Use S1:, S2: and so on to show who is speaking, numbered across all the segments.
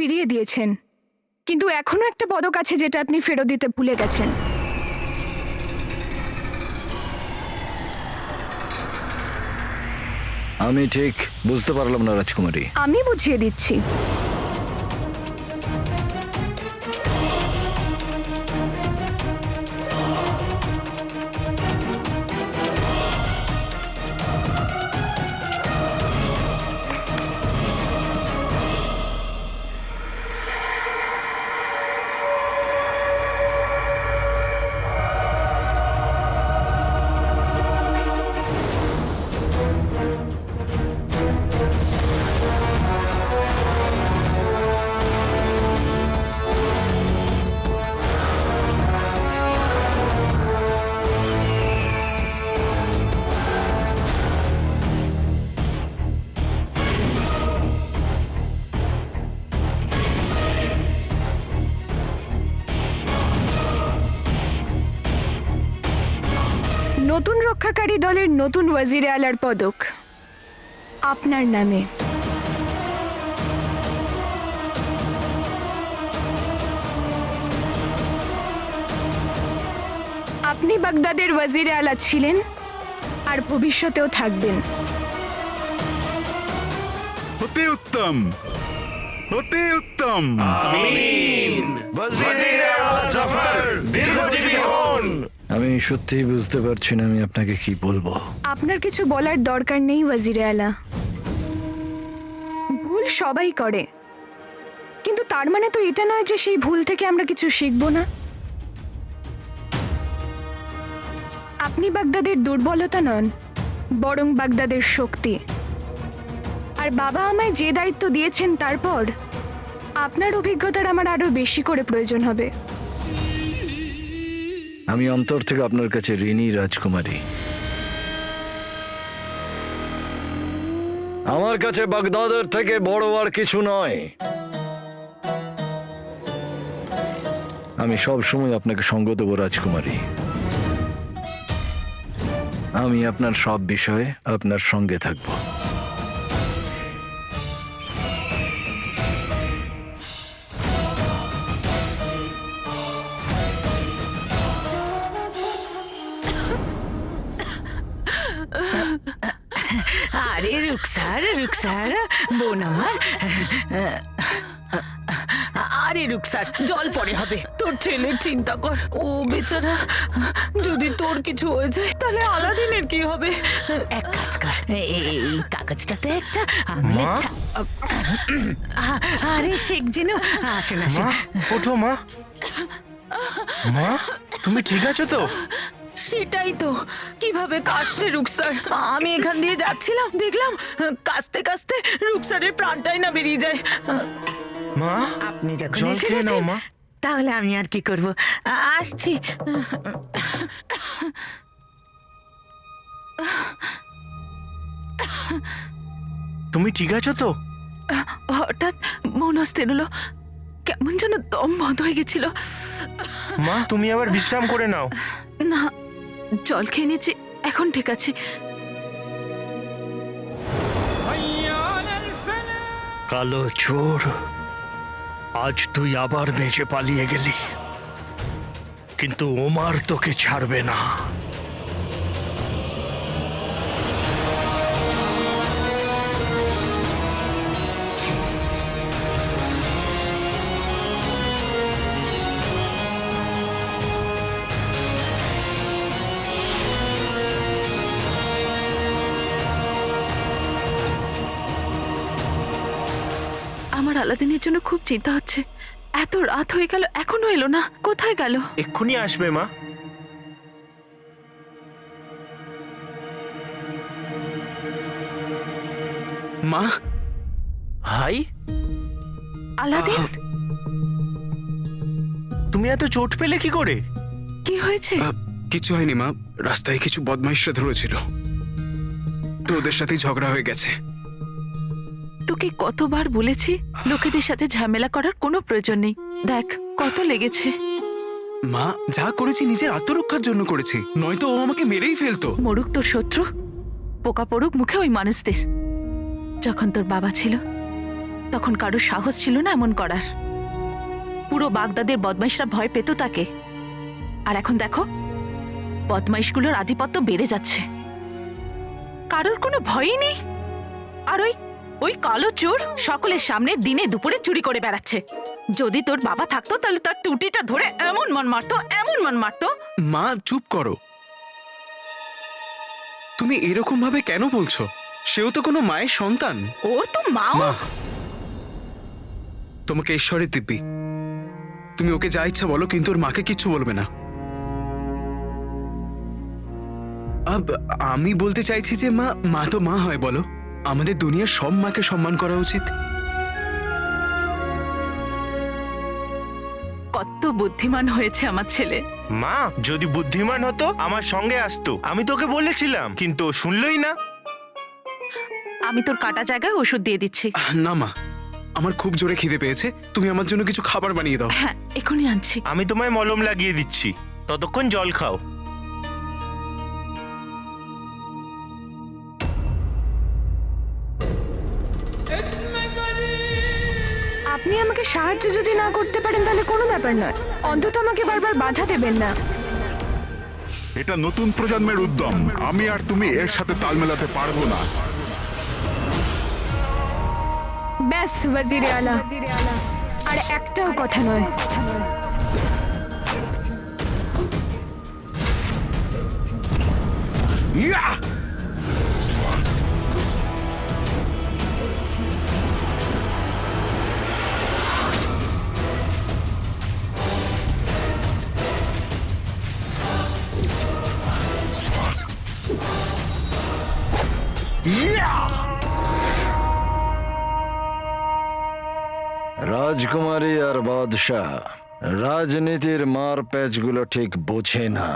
S1: ফিরিয়ে দিয়েছেন, কিন্তু এখনো একটা পদক আছে যেটা আপনি ফেরত দিতে ভুলে গেছেন।
S2: আমি ঠিক বুঝতে পারলাম না রাজকুমারী।
S1: আমি বুঝিয়ে দিচ্ছি। নতুন রক্ষাকারী দলের নতুন ওয়াজিরে আলার পদক আপনার নামে। আপনি বাগদাদের ওয়াজিরে আলা ছিলেন আর ভবিষ্যতেও থাকবেন।
S3: অতি উত্তম, অতি উত্তম।
S2: আমি সত্যিই বুঝতে পারছি না আমি আপনাকে কি বলবো।
S1: আপনার কিছু বলার দরকার নেই ওয়াজিরে আলা। ভুল সবাই করে, কিন্তু তার মানে তো এটা নয় যে সেই ভুল থেকে আমরা কিছু শিখব না। আপনি বাগদাদের দুর্বলতা নন, বরং বাগদাদের শক্তি। আর বাবা আমায় যে দায়িত্ব দিয়েছেন তারপর আপনার অভিজ্ঞতার আমার আরো বেশি করে প্রয়োজন হবে।
S2: আমি অন্তর থেকে আপনার কাছে ঋণী রাজকুমারী। আমার কাছে বাগদাদের থেকে বড় আর কিছু নয়। আমি সব সময় আপনাকে সঙ্গ দেব রাজকুমারী। আমি আপনার সব বিষয়ে আপনার সঙ্গে থাকব।
S4: আরে রুকসার, রুকসার বোন আমার। আরে রুকসার, জল পরে হবে। তোর ছেলের চিন্তা কর, ও বেচারা। যদি তোর কিছু হয়ে যায় তাহলে আলাদিনের কি হবে? এক কাজ কর, এই কাগজটাতে একটা আঙুলের আরে শেখ জিনু, আসেন আসেন।
S5: ওঠো মা। মা, তুমি ঠিক আছো তো?
S4: সেটাই তো, কিভাবে কাশছে রুকসার। আমি এখান দিয়ে যাচ্ছিলাম, দেখলাম কাশতে কাশতে রুকসারের প্রাণটাই না বেরিয়ে যায়।
S5: মা,
S4: আপনি যখন
S5: জল
S4: এসে
S5: খেয়ে নাও
S4: গেছেন,
S5: মা।
S4: তাহলে আমি আর কি করব। আসছি।
S5: তুমি ঠিক আছো তো?
S4: হঠাৎ মন অস্থির হলো, কেমন যেন দম বন্ধ হয়ে গেছিল।
S5: মা, তুমি আবার বিশ্রাম করে নাও।
S4: না, জল খেয়ে নিয়েছি, এখন ঠিক আছে।
S6: কালো চোর, আজ তুই আবার বেঁচে পালিয়ে গেলি, কিন্তু ওমার তোকে ছাড়বে না।
S4: আমার আলাদিনের জন্য খুব চিন্তা হচ্ছে। এত রাত হয়ে গেল, এখনো এলো না, কোথায় গেল?
S5: এক্ষুনি আসবে মা।
S7: মা, হাই।
S4: আলাদিন,
S5: তুমি এত চোট পেলে কি করে?
S4: কি হয়েছে?
S7: কিছু হয়নি মা, রাস্তায় কিছু বদমাইশরা ধরেছিল, তো ওদের সাথেই ঝগড়া হয়ে গেছে।
S4: তোকে কতবার বলেছি লোকেদের সাথে ঝামেলা করার কোনো প্রয়োজন নেই। দেখ কত লেগেছে।
S7: মা, যা করেছি নিজের আত্মরক্ষার জন্য করেছি, নয়তো ও আমাকে মেরেই ফেলতো।
S4: মরুক তোর শত্রু, পোকা পড়ুক মুখে ওই মানুষদের। যখন তোর বাবা ছিল তখন কারোর সাহস ছিল না এমন করার। পুরো বাগদাদের বদমাইশরা ভয় পেত তাকে। আর এখন দেখো, বদমাইশগুলোর আধিপত্য বেড়ে যাচ্ছে, কারোর কোনো ভয়ই নেই। আর ওই কালো চোর সকলের সামনে দিনে দুপুরে চুরি করে বেড়াচ্ছে। যদি তোর বাবা থাকতো তাহলে তার টুটিটা ধরে এমন মন মারতো, এমন মন মারতো।
S7: মা চুপ করো। তুমি এরকম ভাবে কেন বলছো? সেও তো কোনো মায়ের সন্তান।
S4: ওর তো মাও।
S7: মা, তোমাকে ঈশ্বরের দিব্যি, তুমি ওকে যা ইচ্ছা বলো, কিন্তু ওর মাকে কিচ্ছু বলবে না। আমি বলতে চাইছি যে মা তো মা হয়, বলো। আমাদের দুনিয়ার সব মাকে সম্মান করা উচিত।
S4: কত বুদ্ধিমান হয়েছে আমার ছেলে।
S5: মা, যদি বুদ্ধিমান হতো আমার সঙ্গে আসতো, আমি তোকে বলেছিলাম, কিন্তু ও শুনলই না।
S4: আমি তোর কাটা জায়গায় ওষুধ দিয়ে দিচ্ছি।
S7: না মা, আমার খুব জোরে খিদে পেয়েছে, তুমি আমার জন্য কিছু খাবার বানিয়ে দাও।
S4: হ্যাঁ, এখনই আনছি।
S5: আমি তোমায় মলম লাগিয়ে দিচ্ছি, ততক্ষণ জল খাও।
S1: আপনি আমাকে সাহায্য যদি না করতে পারেন তাহলে কোনো ব্যাপার নয়, অন্তত আমাকে বারবার বাধা দেবেন না।
S3: এটা নতুন প্রজন্মের উদ্যম, আমি আর তুমি এর সাথে তাল মেলাতে পারবো না।
S1: ব্যাস ওয়াজিরে আলা, আর একটাও কথা নয়।
S2: রাজকুমারী আর বাদশাহ রাজনীতির মার প্যাচগুলো ঠিক বোঝে না।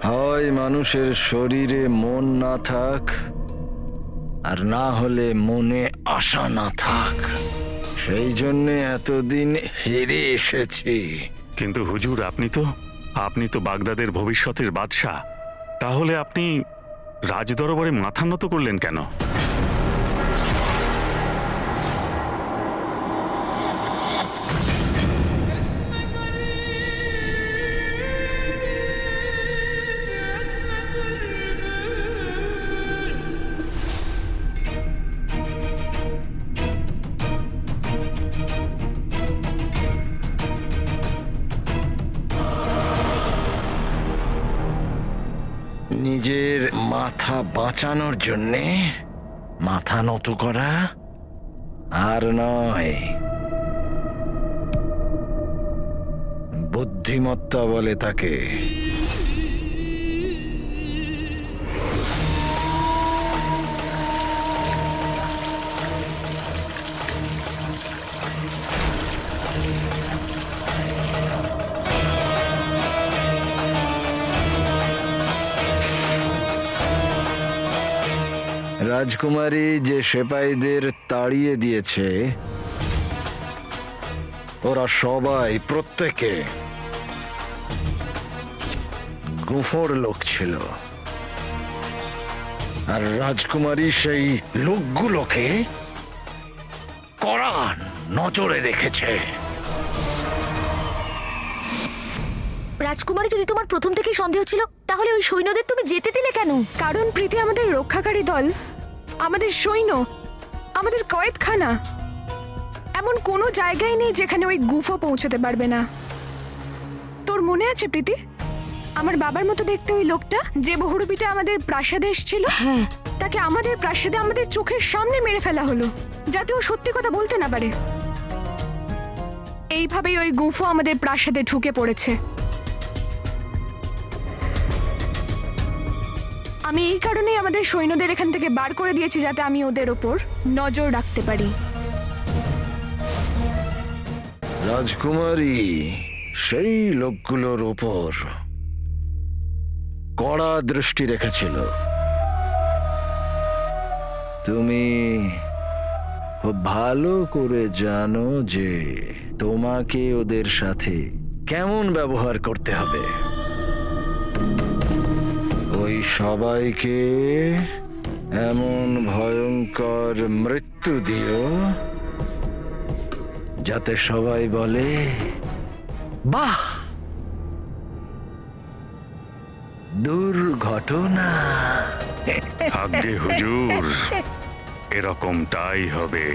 S2: হয় মানুষের শরীরে মন না থাক, আর না হলে মনে আশা না থাক। সেই জন্যে এতদিন হেরে এসেছি।
S8: কিন্তু হুজুর, আপনি তো বাগদাদের ভবিষ্যতের বাদশাহ, তাহলে আপনি রাজদরবারে মাথা নত করলেন কেন?
S2: নিজের মাথা বাঁচানোর জন্যে মাথা নত করা আর নয়, বুদ্ধিমত্তা বলে তাকে। রাজকুমারী যে সেপাইদের তাড়িয়ে দিয়েছে, ওরা সবাই প্রত্যেকে গুফোর লোক ছিল। আর রাজকুমারী সেই লোকগুলোকে কড়া নজরে রেখেছে।
S9: রাজকুমারী, যদি তোমার প্রথম থেকেই সন্দেহ ছিল তাহলে ওই সৈন্যদের তুমি যেতে দিলে কেন?
S1: কারণ প্রীতি আমাদের রক্ষাকারী দল, আমাদের সৈন্য, আমাদের কয়েদখানা, এমন কোনো জায়গায় নেই যেখানে ওই গুফো পৌঁছতে পারবে না। তোর মনে আছে প্রীতি, আমার বাবার মতো দেখতে ওই লোকটা যে বহুরূপীটা আমাদের প্রাসাদে এসেছিল?
S9: হ্যাঁ।
S1: তাকে আমাদের প্রাসাদে আমাদের চোখের সামনে মেরে ফেলা হলো, যাতে ও সত্যি কথা বলতে না পারে। এইভাবেই ওই গুফো আমাদের প্রাসাদে ঢুকে পড়েছে। আমি এই কারণেই আমাদের সৈন্যদের এখান থেকে বার করে দিয়েছি, যাতে আমি ওদের ওপর নজর রাখতে পারি।
S2: রাজকুমারী সেই লোকগুলোর উপর কড়া দৃষ্টি রেখেছিল। তুমি খুব ভালো করে জানো যে তোমাকে ওদের সাথে কেমন ব্যবহার করতে হবে। ওই সবাইকে এমন ভয়ঙ্কর মৃত্যু দিও যাতে সবাই বলে, বাহ, দুর্ঘটনা।
S8: আজ্ঞে হুজুর, এরকমটাই হবে।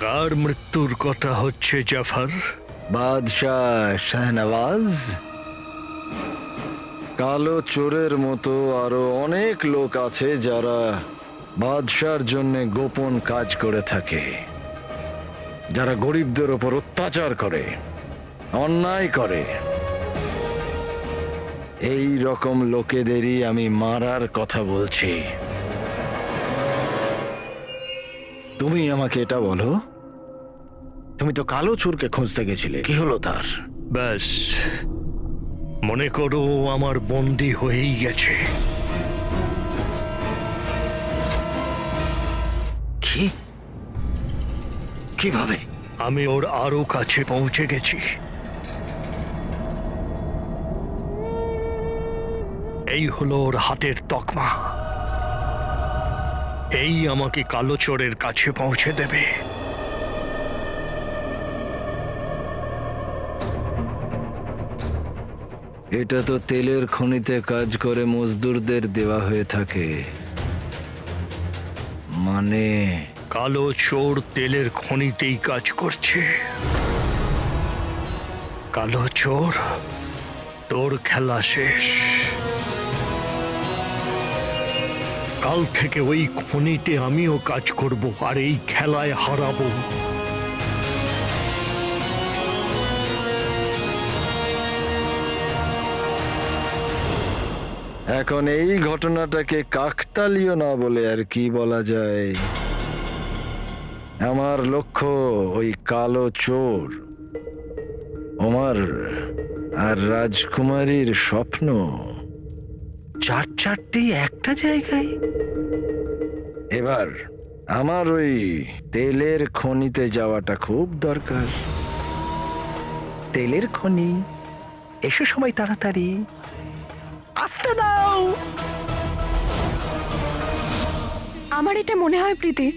S6: কার মৃত্যুর কথা হচ্ছে জাফর?
S2: বাদশাহ শাহনওয়াজ, কালো চোরের মতো আরো অনেক লোক আছে যারা বাদশার জন্য গোপন কাজ করে থাকে, যারা গরিবদের ওপর অত্যাচার করে, অন্যায় করে। এই রকম লোকেদেরই আমি মারার কথা বলছি। তুমি আমাকে এটা বলো, তুমি তো কালো চোরকে খুঁজতে গেছিলে, কি হলো তার?
S6: ব্যাস, মনে করো ও আমার বন্দি হয়েই গেছে।
S2: কি? কিভাবে?
S6: আমি ওর আরো কাছে পৌঁছে গেছি। এই হলো ওর হাতের তকমা। এই আমাকে কালো চোরের কাছে পৌঁছে দেবে।
S2: এটা তো তেলের খনিতে কাজ করে মজদুরদের দেওয়া হয়ে থাকে। মানে
S6: কালো চোর তেলের খনিতেই কাজ করছে। কালো চোর, তোর খেলা শেষ। কাল থেকে ওই খনিতে আমিও কাজ করব আর এই খেলায় হারাবো।
S2: এখন এই ঘটনাটাকে কাকতালীয় না বলে আর কি বলা যায়? আমার লক্ষ্য ওই কালো চোর, ওমর আর রাজকুমারীর স্বপ্ন চারটি একটা জায়গায়। এবার আমার ওই তেলের খনিতে যাওয়াটা খুব দরকার। তেলের খনি, এসো সবাই তাড়াতাড়ি, আসতে দাও।
S1: আমার এটা মনে হয় প্রীতি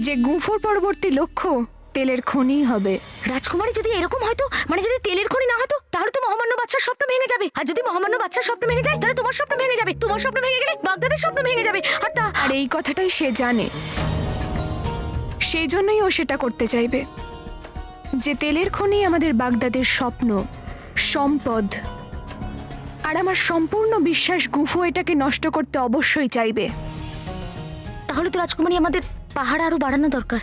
S1: যে গুফোর পরবর্তী লক্ষ্য তেলের খনি হবে।
S9: রাজকুমারী যদি এরকম হয়তো, মানে যদি তেলের খনি না হতো, তাহলে তো মহামান্য বাদশার স্বপ্ন ভেঙে যাবে। আর যদি মহামান্য বাদশার স্বপ্ন ভেঙে যায়, তাহলে তোমার স্বপ্ন ভেঙে যাবে। তোমার স্বপ্ন ভেঙে গেলে বাগদাদের স্বপ্ন ভেঙে যাবে।
S1: আর এই কথাটাই সে জানে, সেই জন্যই ও সেটা করতে চাইবে। যে তেলের খনি আমাদের বাগদাদের স্বপ্ন, সম্পদ। আর আমার সম্পূর্ণ বিশ্বাস গুফো এটাকে নষ্ট করতে অবশ্যই চাইবে।
S9: তাহলে তো রাজকুমারী আমাদের পাহাড় আরো বাড়ানো দরকার।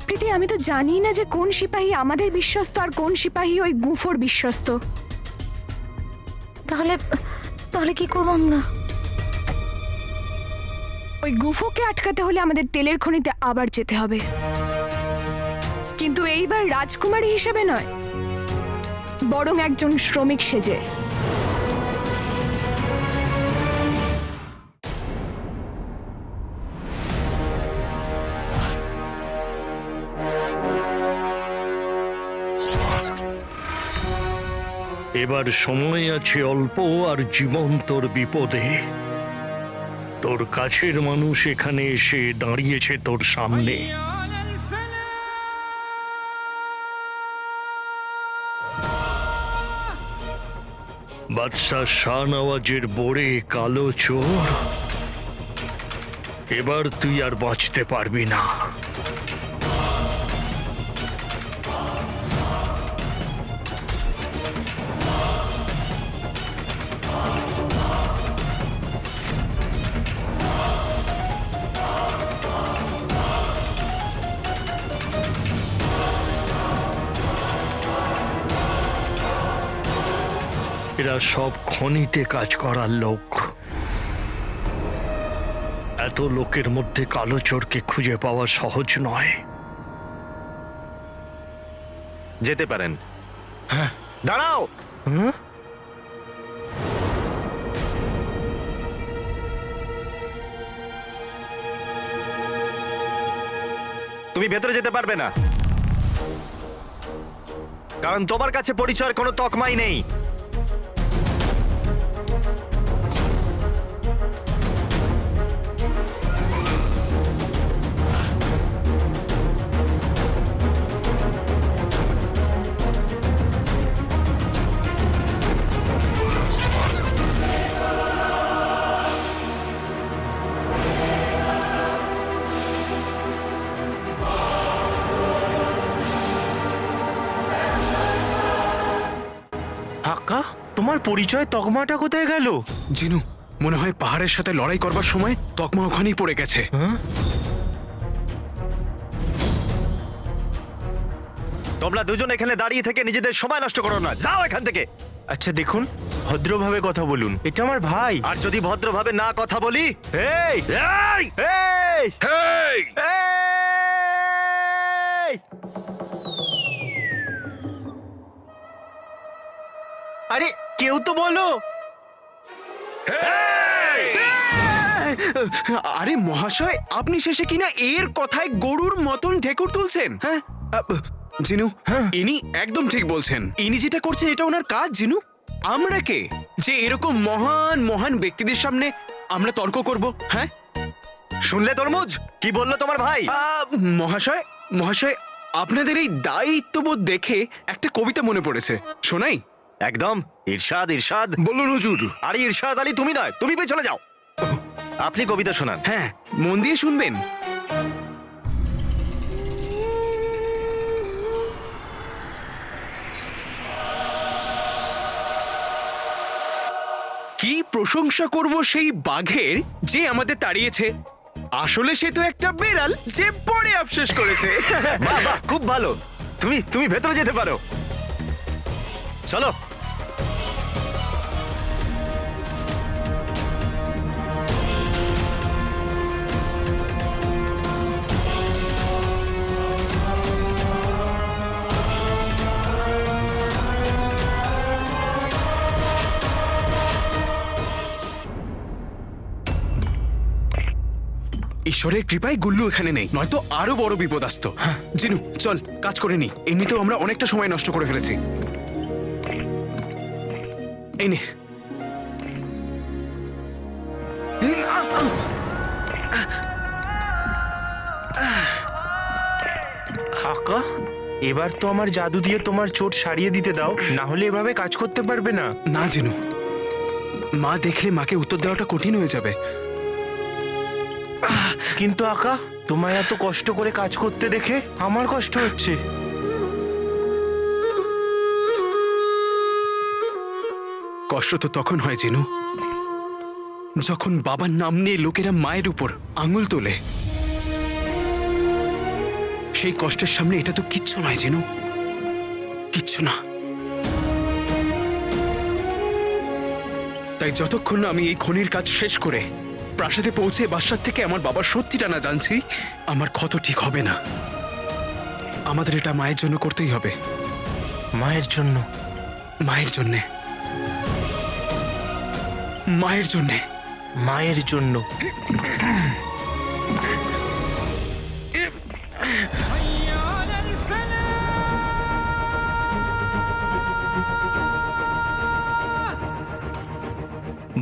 S1: প্রীতি, আমি তো জানি না যে কোন সিপাহী আমাদের বিশ্বস্ত আর কোন সিপাহী ওই গুফোর বিশ্বস্ত।
S9: তাহলে কি করবো আমরা?
S1: ওই গুফোকে আটকাতে হলে আমাদের তেলের খনিতে আবার যেতে হবে, কিন্তু এইবার রাজকুমারী হিসেবে নয়, বরং একজন শ্রমিক সেজে।
S6: এবার সময় আছে অল্প, আর জীবন তোর বিপদে। তোর কাছের মানুষ এখানে এসে দাঁড়িয়েছে তোর সামনে। বাদশাহ শাহনওয়াজের বোরে কালো চোর, এবার তুই আর বাঁচতে পারবি না। এরা সব খনিতে কাজ করার লোক। এত লোকের মধ্যে কালো চোরকে খুঁজে পাওয়া সহজ নয়।
S5: যেতে পারেন। দাঁড়াও। তুমি ভেতরে যেতে পারবে না, কারণ তোমার কাছে পরিচয়ের কোনো তকমাই নেই। কাকা, তোমার পরিচয় তকমাটা কোথায় গেল?
S7: জিনু, মনে হয় পাহাড়ের সাথে লড়াই করবার সময় তকমা ওখানেই পড়ে গেছে।
S5: তোমরা দুজন এখানে দাঁড়িয়ে থেকে নিজেদের সময় নষ্ট করো না, যাও এখান থেকে। আচ্ছা দেখুন, ভদ্রভাবে কথা বলুন, এটা আমার ভাই। আর যদি ভদ্রভাবে না কথা বলি, এই এই এই এই এই! আরে কেউ তো বলো।
S7: আরে মহাশয়, আপনি শেষে কিনা এর কথায় গরুর মতন ঢেকুর তুলছেন? হ্যাঁ জিনু, ইনি একদম ঠিক বলছেন। ইনি যেটা করছেন এটা ওনার কাজ। জিনু, আমরা কে যে এরকম মহান মহান ব্যক্তিদের সামনে আমরা তর্ক করব? হ্যাঁ,
S5: শুনলে তরমুজ কি বললো তোমার ভাই?
S7: মহাশয় মহাশয়, আপনাদের এই দায়িত্ববোধ দেখে একটা কবিতা মনে পড়েছে, শোনাই?
S5: একদম। ইরশাদ ইরশাদ।
S7: বলুন হুজুর।
S5: আরে ইরশাদ আলী তুমি নয়, তুমি চলে যাও। আপনি কবিতা শোনান।
S7: হ্যাঁ, মন দিয়ে শুনবেন। কি প্রশংসা করব সেই বাঘের যে আমাদের তাড়িয়েছে। আসলে সে তো একটা বেড়াল যে পরে আফসোস করেছে।
S5: বাহ বাহ, খুব ভালো। তুমি তুমি ভেতরে যেতে পারো, চলো।
S7: ঈশ্বরের কৃপায় গুল্লু এখানে নেই, নয়তো আরো বড় বিপদ আসতো। জিনু চল কাজ করে নি, এমনিতেও আমরা অনেকটা সময় নষ্ট করে ফেলেছি। এই নে।
S5: কাকা, এবার তো আমার জাদু দিয়ে তোমার চোট সারিয়ে দিতে দাও, না হলে এভাবে কাজ করতে পারবে না।
S7: না জিনু, মা দেখলে মাকে উত্তর দেওয়াটা কঠিন হয়ে যাবে।
S5: কিন্তু আকা, তোমায় এত কষ্ট করে কাজ করতে দেখে আমার কষ্ট হচ্ছে।
S7: কষ্ট তো তখন হয় জিনু, যখন বাবার নাম নিয়ে লোকেরা মায়ের উপর আঙুল তোলে। সেই কষ্টের সামনে এটা তো কিচ্ছু নয় জিনু, কিচ্ছু না। তাই যতক্ষণ না আমি এই খনির কাজ শেষ করে প্রাসাদে পৌঁছে বাসার থেকে আমার বাবার সত্যিটা না জানছি, আমার ক্ষত ঠিক হবে না। আমাদের এটা মায়ের জন্য করতেই হবে।
S5: মায়ের জন্য?
S7: মায়ের জন্যে, মায়ের জন্যে,
S5: মায়ের জন্য।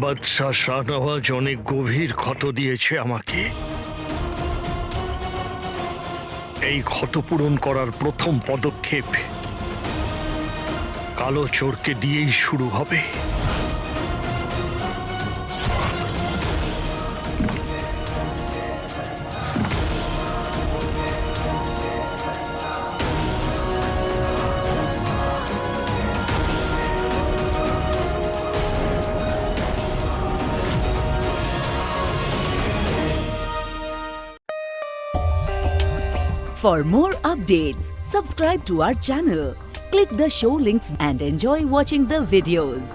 S6: বাদশাহ শাহনওয়াজ অনেক গভীর ক্ষত দিয়েছে আমাকে। এই ক্ষত পূরণ করার প্রথম পদক্ষেপ কালো চোরকে দিয়েই শুরু হবে।
S10: For more updates, subscribe to our channel, click the show links and enjoy watching the videos.